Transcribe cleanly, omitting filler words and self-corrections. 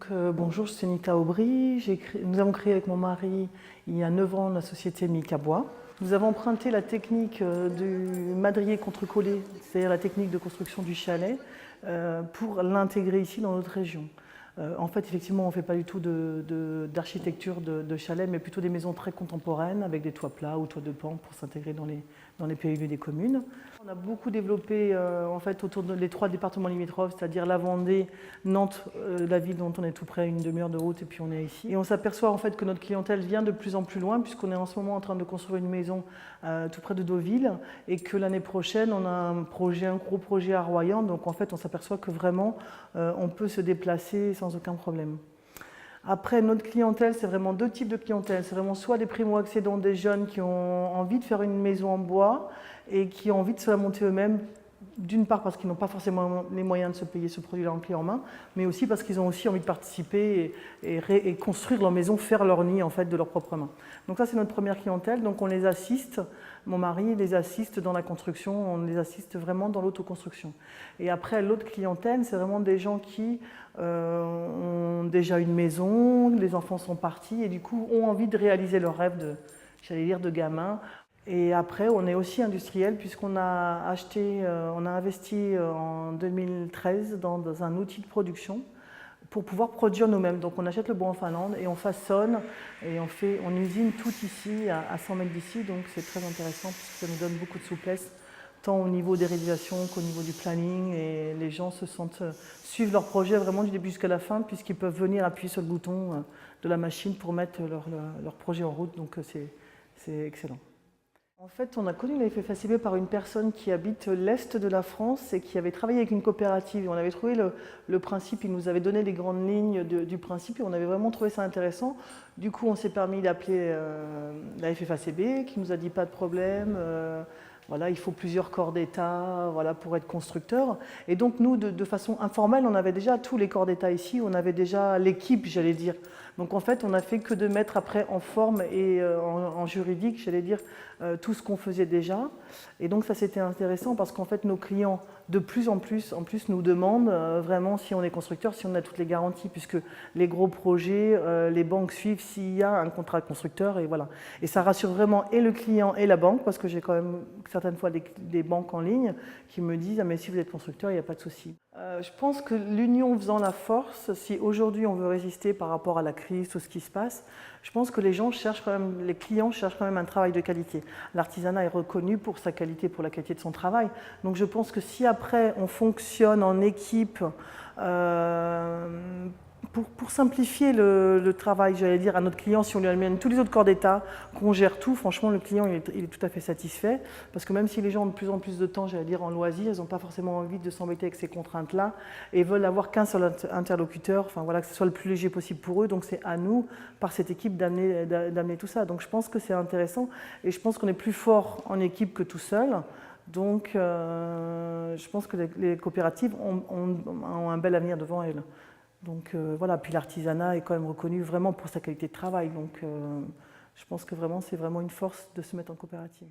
Bonjour, je suis Nita Aubry. Nous avons créé avec mon mari il y a 9 ans la société Mika Bois. Nous avons emprunté la technique du madrier contre-collé, c'est-à-dire la technique de construction du chalet, pour l'intégrer ici dans notre région. En fait, effectivement, on ne fait pas du tout d'architecture de chalet, mais plutôt des maisons très contemporaines avec des toits plats ou toits de pan pour s'intégrer dans les PLU des communes. On a beaucoup développé en fait, autour des 3 départements limitrophes, c'est-à-dire la Vendée, Nantes, la ville dont on est tout près, une demi-heure de route, et puis on est ici. Et on s'aperçoit en fait que notre clientèle vient de plus en plus loin, puisqu'on est en ce moment en train de construire une maison tout près de Deauville, et que l'année prochaine, on a un gros projet à Royan. Donc en fait, on s'aperçoit que vraiment, on peut se déplacer sans aucun problème. Après, notre clientèle, c'est vraiment 2 types de clientèle. C'est vraiment soit des primo-accédants, des jeunes qui ont envie de faire une maison en bois et qui ont envie de se la monter eux-mêmes, d'une part parce qu'ils n'ont pas forcément les moyens de se payer ce produit-là en clé en main, mais aussi parce qu'ils ont aussi envie de participer et construire leur maison, faire leur nid en fait de leurs propres mains. Donc ça, c'est notre première clientèle. Donc on les assiste, mon mari les assiste dans la construction, on les assiste vraiment dans l'autoconstruction. Et après, l'autre clientèle, c'est vraiment des gens qui ont déjà une maison, les enfants sont partis et du coup ont envie de réaliser leur rêve de gamin. Et après, on est aussi industriel puisqu'on a on a investi en 2013 dans un outil de production pour pouvoir produire nous-mêmes. Donc on achète le bois en Finlande et on façonne et on usine tout ici à 100 mètres d'ici. Donc c'est très intéressant parce que ça nous donne beaucoup de souplesse, tant au niveau des réalisations qu'au niveau du planning. Et les gens suivent leur projet vraiment du début jusqu'à la fin puisqu'ils peuvent venir appuyer sur le bouton de la machine pour mettre leur projet en route. Donc c'est excellent. En fait, on a connu l'effet FACB par une personne qui habite l'Est de la France et qui avait travaillé avec une coopérative. On avait trouvé le principe, il nous avait donné les grandes lignes du principe et on avait vraiment trouvé ça intéressant. Du coup, on s'est permis d'appeler la FFACB qui nous a dit pas de problème. Voilà, il faut plusieurs corps d'État voilà, pour être constructeur. Et donc nous, de façon informelle, on avait déjà tous les corps d'État ici, on avait déjà l'équipe, j'allais dire. Donc en fait, on n'a fait que de mettre après en forme et en juridique, j'allais dire, tout ce qu'on faisait déjà. Et donc ça, c'était intéressant parce qu'en fait, nos clients, de plus en plus nous demandent vraiment si on est constructeur, si on a toutes les garanties, puisque les gros projets, les banques suivent s'il y a un contrat constructeur, et voilà. Et ça rassure vraiment et le client et la banque, parce que j'ai quand même certaines fois des banques en ligne qui me disent « Ah mais si vous êtes constructeur, il n'y a pas de souci ». Je pense que l'union faisant la force, si aujourd'hui on veut résister par rapport à la crise, tout ce qui se passe, je pense que les clients cherchent quand même un travail de qualité. L'artisanat est reconnu pour sa qualité, pour la qualité de son travail. Donc je pense que si après on fonctionne en équipe, pour simplifier le travail, j'allais dire, à notre client, si on lui amène tous les autres corps d'État, qu'on gère tout, franchement, le client il est tout à fait satisfait. Parce que même si les gens ont de plus en plus de temps, j'allais dire, en loisir, ils n'ont pas forcément envie de s'embêter avec ces contraintes-là et veulent avoir qu'un seul interlocuteur, enfin voilà, que ce soit le plus léger possible pour eux. Donc c'est à nous, par cette équipe, d'amener tout ça. Donc je pense que c'est intéressant et je pense qu'on est plus fort en équipe que tout seul. Donc je pense que les coopératives ont un bel avenir devant elles. Donc voilà, puis l'artisanat est quand même reconnu vraiment pour sa qualité de travail. Donc je pense que vraiment, c'est vraiment une force de se mettre en coopérative.